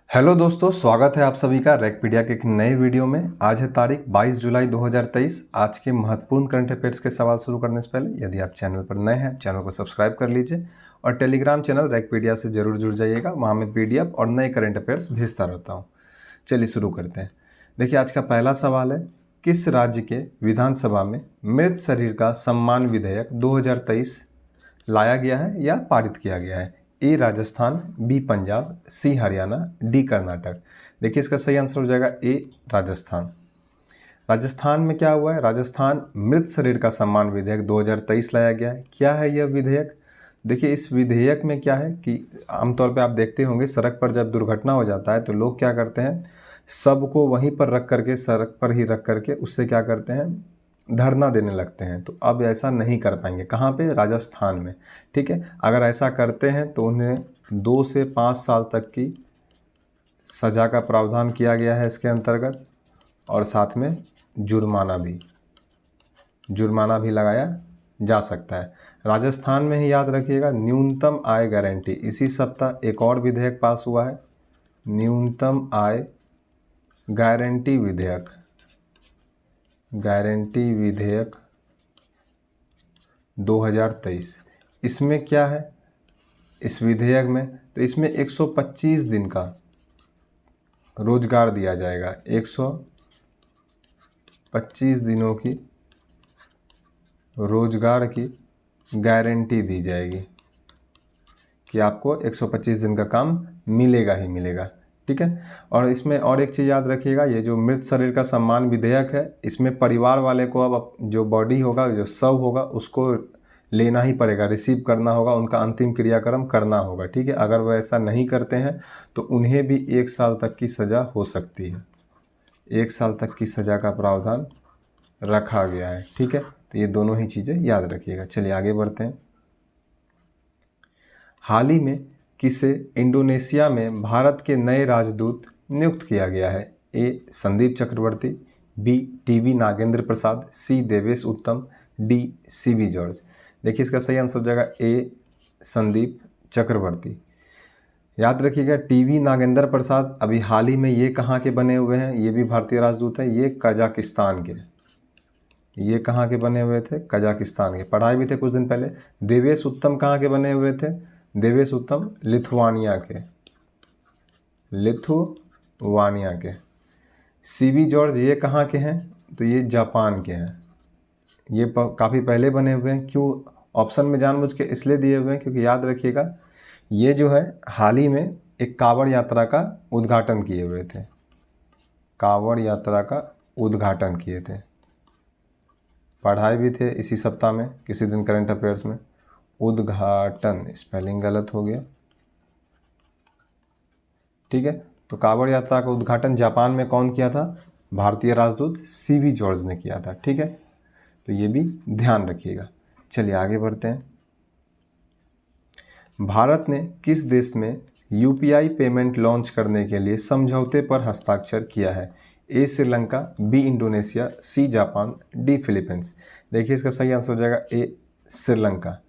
Hello दोस्तों, स्वागत है आप सभी का रैकपीडिया के एक नए वीडियो में। आज है तारीख 22 जुलाई 2023। आज के महत्वपूर्ण करंट अफेयर्स के सवाल शुरू करने से पहले यदि आप चैनल पर नए हैं, चैनल को सब्सक्राइब कर लीजिए और टेलीग्राम चैनल रैकपीडिया से जरूर जुड़ जाइएगा। वहाँ मैं पीडीएफ और नए करंट अफेयर्स भेजता रहता हूँ। चलिए शुरू करते हैं। देखिए, आज का पहला सवाल है, किस राज्य के विधानसभा में मृत शरीर का सम्मान विधेयक 2023 लाया गया है या पारित किया गया है? ए राजस्थान, बी पंजाब, सी हरियाणा, डी कर्नाटक। देखिए, इसका सही आंसर हो जाएगा ए राजस्थान। राजस्थान में क्या हुआ है? राजस्थान मृत शरीर का सम्मान विधेयक 2023 लाया गया है। क्या है यह विधेयक? देखिए, इस विधेयक में क्या है कि आमतौर पे आप देखते होंगे सड़क पर जब दुर्घटना हो जाता है तो लोग क्या करते हैं, सबको वहीं पर रख करके, सड़क पर ही रख करके उससे क्या करते हैं, धरना देने लगते हैं। तो अब ऐसा नहीं कर पाएंगे। कहाँ पे? राजस्थान में। ठीक है, अगर ऐसा करते हैं तो उन्हें 2 से 5 साल तक की सज़ा का प्रावधान किया गया है इसके अंतर्गत, और साथ में जुर्माना भी लगाया जा सकता है। राजस्थान में ही याद रखिएगा, न्यूनतम आय गारंटी। इसी सप्ताह एक और विधेयक पास हुआ है, न्यूनतम आय गारंटी विधेयक 2023। इसमें क्या है इस विधेयक में? तो इसमें 125 दिन का रोजगार दिया जाएगा। 125 दिनों की रोजगार की गारंटी दी जाएगी कि आपको 125 दिन का काम मिलेगा ही मिलेगा। ठीक है, और इसमें और एक चीज़ याद रखिएगा, ये जो मृत शरीर का सम्मान विधेयक है, इसमें परिवार वाले को अब जो बॉडी होगा, जो शव होगा, उसको लेना ही पड़ेगा, रिसीव करना होगा, उनका अंतिम क्रियाक्रम करना होगा। ठीक है, अगर वह ऐसा नहीं करते हैं तो उन्हें भी 1 साल तक की सज़ा हो सकती है। 1 साल तक की सज़ा का प्रावधान रखा गया है। ठीक है, तो ये दोनों ही चीज़ें याद रखिएगा। चलिए आगे बढ़ते हैं। हाल ही में किसे इंडोनेशिया में भारत के नए राजदूत नियुक्त किया गया है? ए संदीप चक्रवर्ती, बी टीवी नागेंद्र प्रसाद, सी देवेश उत्तम, डी सीवी जॉर्ज। देखिए, इसका सही आंसर हो जाएगा ए संदीप चक्रवर्ती। याद रखिएगा, टीवी नागेंद्र प्रसाद अभी हाल ही में ये कहाँ के बने हुए हैं? ये भी भारतीय राजदूत हैं, ये कजाकिस्तान के। ये कहाँ के बने हुए थे? कजाकिस्तान के। पढ़ाए भी थे कुछ दिन पहले। देवेश उत्तम कहाँ के बने हुए थे? देवेश उत्तम लिथुआनिया के। सीवी जॉर्ज ये कहाँ के हैं? तो ये जापान के हैं। ये काफ़ी पहले बने हुए हैं। क्यों ऑप्शन में जानबूझ के इसलिए दिए हुए हैं क्योंकि याद रखिएगा, ये जो है हाल ही में एक कांवड़ यात्रा का उद्घाटन किए हुए थे। कांवड़ यात्रा का उद्घाटन किए थे। पढ़ाए भी थे इसी सप्ताह में किसी दिन करंट अफेयर्स में। उद्घाटन, स्पेलिंग गलत हो गया। ठीक है, तो कांवड़ यात्रा का उद्घाटन जापान में कौन किया था? भारतीय राजदूत सीवी जॉर्ज ने किया था। ठीक है, तो ये भी ध्यान रखिएगा। चलिए आगे बढ़ते हैं। भारत ने किस देश में यूपीआई पेमेंट लॉन्च करने के लिए समझौते पर हस्ताक्षर किया है? A Sri Lanka, B Indonesia, C Japan, D Philippines. देखिए, इसका सही आंसर हो जाएगा ए श्रीलंका।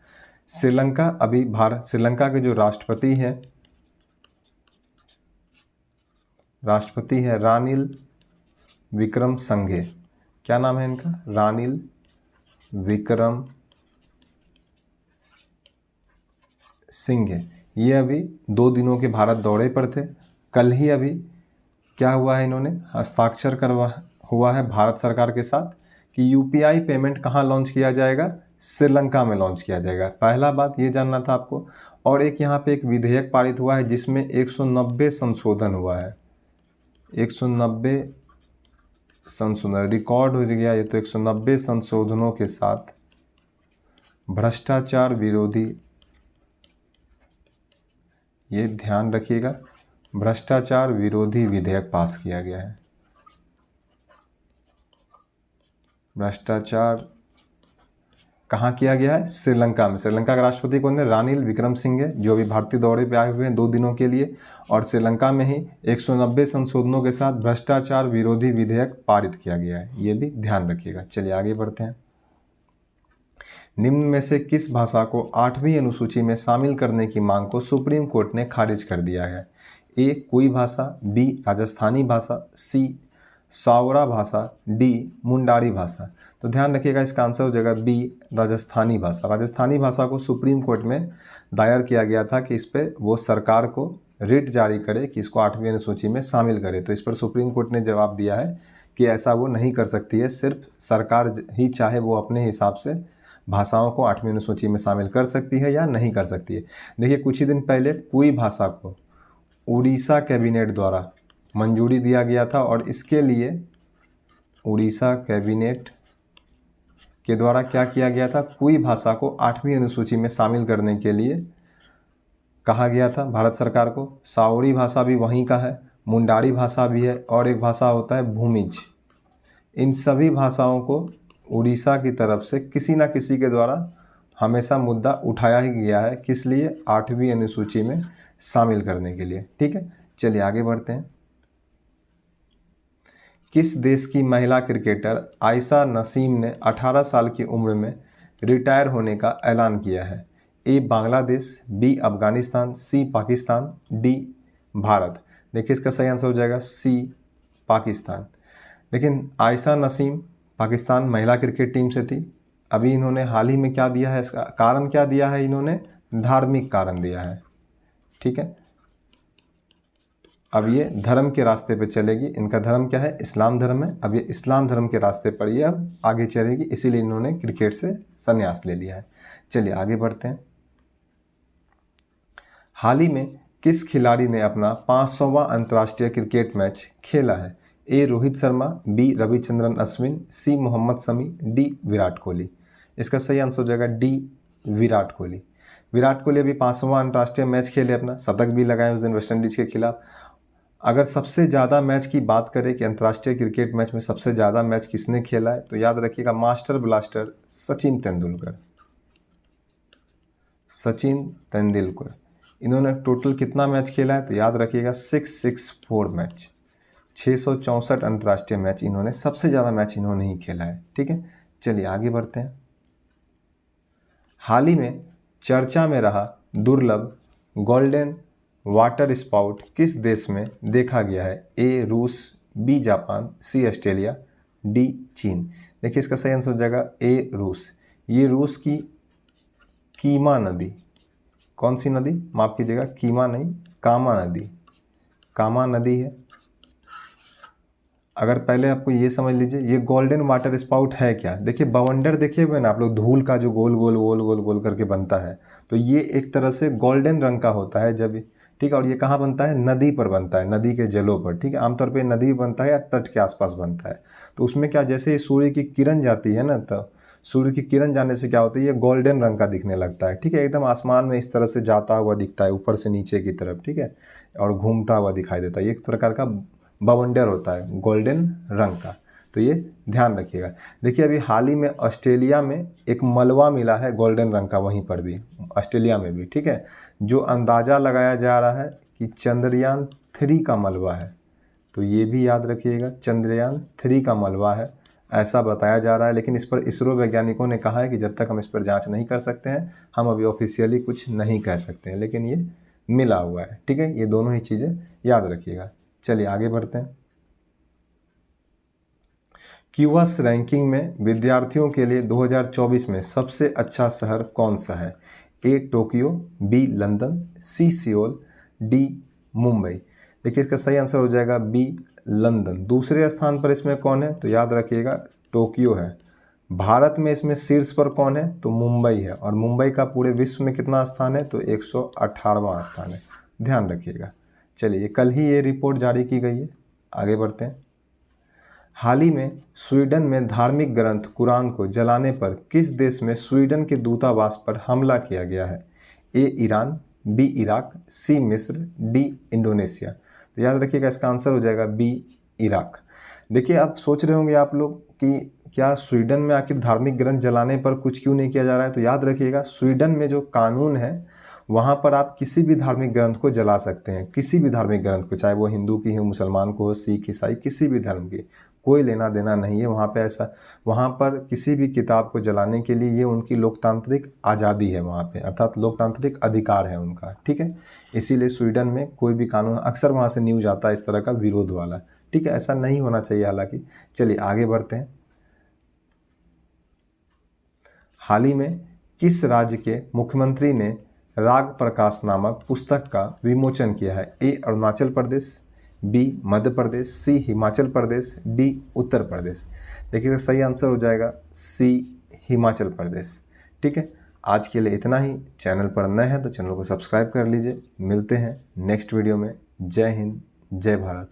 श्रीलंका अभी श्रीलंका के जो राष्ट्रपति हैं रानिल विक्रमसिंघे। क्या नाम है इनका? रानिल विक्रमसिंघे। ये अभी 2 दिनों के भारत दौरे पर थे। कल ही अभी क्या हुआ है, इन्होंने हस्ताक्षर हुआ है भारत सरकार के साथ कि यूपीआई पेमेंट कहाँ लॉन्च किया जाएगा? श्रीलंका में लॉन्च किया जाएगा। पहला बात ये जानना था आपको। और एक यहाँ पे एक विधेयक पारित हुआ है जिसमें 190 संशोधन हुआ है। 190 संशोधन रिकॉर्ड हो गया ये। तो 190 संशोधनों के साथ भ्रष्टाचार विरोधी, ये ध्यान रखिएगा, भ्रष्टाचार विरोधी विधेयक पास किया गया है। भ्रष्टाचार कहाँ किया गया है? श्रीलंका में। श्रीलंका का राष्ट्रपति कौन है? रानिल विक्रमसिंघे, जो अभी भारतीय दौरे पे आए हुए हैं 2 दिनों के लिए। और श्रीलंका में ही 190 संशोधनों के साथ भ्रष्टाचार विरोधी विधेयक पारित किया गया है। ये भी ध्यान रखिएगा। चलिए आगे बढ़ते हैं। निम्न में से किस भाषा को 8वीं अनुसूची में शामिल करने की मांग को सुप्रीम कोर्ट ने खारिज कर दिया है? ए कोई भाषा, बी राजस्थानी भाषा, सी सावरा भाषा, डी मुंडारी भाषा। तो ध्यान रखिएगा इसका आंसर हो जाएगा बी राजस्थानी भाषा। राजस्थानी भाषा को सुप्रीम कोर्ट में दायर किया गया था कि इस पर वो सरकार को रिट जारी करे कि इसको 8वीं अनुसूची में शामिल करे। तो इस पर सुप्रीम कोर्ट ने जवाब दिया है कि ऐसा वो नहीं कर सकती है, सिर्फ सरकार ही चाहे वो अपने हिसाब से भाषाओं को 8वीं अनुसूची में शामिल कर सकती है या नहीं कर सकती है। देखिए कुछ ही दिन पहले कोई भाषा को उड़ीसा कैबिनेट द्वारा मंजूरी दिया गया था और इसके लिए उड़ीसा कैबिनेट के द्वारा क्या किया गया था, कोई भाषा को 8वीं अनुसूची में शामिल करने के लिए कहा गया था भारत सरकार को। सावरी भाषा भी वहीं का है, मुंडारी भाषा भी है और एक भाषा होता है भूमिज। इन सभी भाषाओं को उड़ीसा की तरफ से किसी न किसी के द्वारा हमेशा मुद्दा उठाया ही गया है, किस लिए, 8वीं अनुसूची में शामिल करने के लिए। ठीक है, चलिए आगे बढ़ते हैं। किस देश की महिला क्रिकेटर आयशा नसीम ने 18 साल की उम्र में रिटायर होने का ऐलान किया है? ए बांग्लादेश, बी अफगानिस्तान, सी पाकिस्तान, डी भारत। देखिए इसका सही आंसर हो जाएगा सी पाकिस्तान। लेकिन आयशा नसीम पाकिस्तान महिला क्रिकेट टीम से थी। अभी इन्होंने हाल ही में क्या दिया है, इसका कारण क्या दिया है, इन्होंने धार्मिक कारण दिया है। ठीक है, अब ये धर्म के रास्ते पे चलेगी। इनका धर्म क्या है, इस्लाम धर्म है। अब ये इस्लाम धर्म के रास्ते पर ये अब आगे चलेगी, इसीलिए इन्होंने क्रिकेट से संन्यास ले लिया है। चलिए आगे बढ़ते हैं। हाल ही में किस खिलाड़ी ने अपना 500वां अंतर्राष्ट्रीय क्रिकेट मैच खेला है? ए रोहित शर्मा, बी रविचंद्रन अश्विन, सी मोहम्मद शमी, डी विराट कोहली। इसका सही आंसर हो जाएगा डी विराट कोहली। विराट कोहली अभी 500वां अंतर्राष्ट्रीय मैच खेले, अपना शतक भी लगाए उस दिन वेस्टइंडीज के खिलाफ। अगर सबसे ज़्यादा मैच की बात करें कि अंतर्राष्ट्रीय क्रिकेट मैच में सबसे ज़्यादा मैच किसने खेला है, तो याद रखिएगा मास्टर ब्लास्टर सचिन तेंदुलकर। सचिन तेंदुलकर इन्होंने टोटल कितना मैच खेला है, तो याद रखिएगा 664 मैच, 664 अंतर्राष्ट्रीय मैच इन्होंने, सबसे ज़्यादा मैच इन्होंने ही खेला है। ठीक है, चलिए आगे बढ़ते हैं। हाल ही में चर्चा में रहा दुर्लभ गोल्डन वाटर स्पाउट किस देश में देखा गया है? ए रूस, बी जापान, सी ऑस्ट्रेलिया, डी चीन। देखिए इसका सही आंसर हो जाएगा ए रूस। ये रूस की कीमा नदी, कौन सी नदी, माफ़ कीजिएगा, कीमा नहीं, कामा नदी, कामा नदी है। अगर पहले आपको ये समझ लीजिए ये गोल्डन वाटर स्पाउट है क्या। देखिए बवंडर देखिए हुए ना आप लोग, धूल का जो गोल गोल गोल गोल गोल करके बनता है, तो ये एक तरह से गोल्डन रंग का होता है जब, ठीक है, और ये कहाँ बनता है, नदी पर बनता है, नदी के जलों पर। ठीक है, आमतौर पे नदी बनता है या तट के आसपास बनता है। तो उसमें क्या, जैसे सूर्य की किरण जाती है ना, तो सूर्य की किरण जाने से क्या होता है, ये गोल्डन रंग का दिखने लगता है। ठीक है, एकदम आसमान में इस तरह से जाता हुआ दिखता है, ऊपर से नीचे की तरफ। ठीक है, और घूमता हुआ दिखाई देता है। ये एक प्रकार का बवंडर होता है गोल्डन रंग का, तो ये ध्यान रखिएगा। देखिए अभी हाल ही में ऑस्ट्रेलिया में एक मलबा मिला है गोल्डन रंग का, वहीं पर भी ऑस्ट्रेलिया में भी। ठीक है, जो अंदाज़ा लगाया जा रहा है कि चंद्रयान 3 का मलबा है, तो ये भी याद रखिएगा चंद्रयान 3 का मलबा है, ऐसा बताया जा रहा है। लेकिन इस पर इसरो वैज्ञानिकों ने कहा है कि जब तक हम इस पर जांच नहीं कर सकते हैं, हम अभी ऑफिशियली कुछ नहीं कह सकते हैं, लेकिन ये मिला हुआ है। ठीक है, ये दोनों ही चीज़ें याद रखिएगा। चलिए आगे बढ़ते हैं। क्यूएस रैंकिंग में विद्यार्थियों के लिए 2024 में सबसे अच्छा शहर कौन सा है? ए Tokyo, B London, C Seoul, D Mumbai. देखिए इसका सही आंसर हो जाएगा बी लंदन। दूसरे स्थान पर इसमें कौन है, तो याद रखिएगा टोक्यो है। भारत में इसमें शीर्ष पर कौन है, तो मुंबई है। और मुंबई का पूरे विश्व में कितना स्थान है, तो 118वां स्थान है, ध्यान रखिएगा। चलिए कल ही ये रिपोर्ट जारी की गई है, आगे बढ़ते हैं। हाल ही में स्वीडन में धार्मिक ग्रंथ कुरान को जलाने पर किस देश में स्वीडन के दूतावास पर हमला किया गया है? ए ईरान, बी इराक, सी मिस्र, डी इंडोनेशिया। तो याद रखिएगा इसका आंसर हो जाएगा बी इराक। देखिए आप सोच रहे होंगे आप लोग कि क्या स्वीडन में आखिर धार्मिक ग्रंथ जलाने पर कुछ क्यों नहीं किया जा रहा है, तो याद रखिएगा स्वीडन में जो कानून है वहाँ पर आप किसी भी धार्मिक ग्रंथ को जला सकते हैं, किसी भी धार्मिक ग्रंथ को, चाहे वो हिंदू की हो, मुसलमान को हो, सिख ईसाई, किसी भी धर्म की, कोई लेना देना नहीं है वहाँ पे ऐसा। वहाँ पर किसी भी किताब को जलाने के लिए ये उनकी लोकतांत्रिक आज़ादी है वहाँ पे, अर्थात लोकतांत्रिक अधिकार है उनका, ठीक है। इसीलिए स्वीडन में कोई भी कानून, अक्सर वहाँ से न्यूज आता है इस तरह का विरोध वाला, ठीक है, ऐसा नहीं होना चाहिए हालांकि। चलिए आगे बढ़ते हैं। हाल ही में किस राज्य के मुख्यमंत्री ने राग प्रकाश नामक पुस्तक का विमोचन किया है? ए अरुणाचल प्रदेश, बी मध्य प्रदेश, सी हिमाचल प्रदेश, डी उत्तर प्रदेश। देखिए सही आंसर हो जाएगा सी हिमाचल प्रदेश, ठीक है। आज के लिए इतना ही। चैनल पर नए हैं तो चैनल को सब्सक्राइब कर लीजिए। मिलते हैं नेक्स्ट वीडियो में। जय हिंद, जय भारत।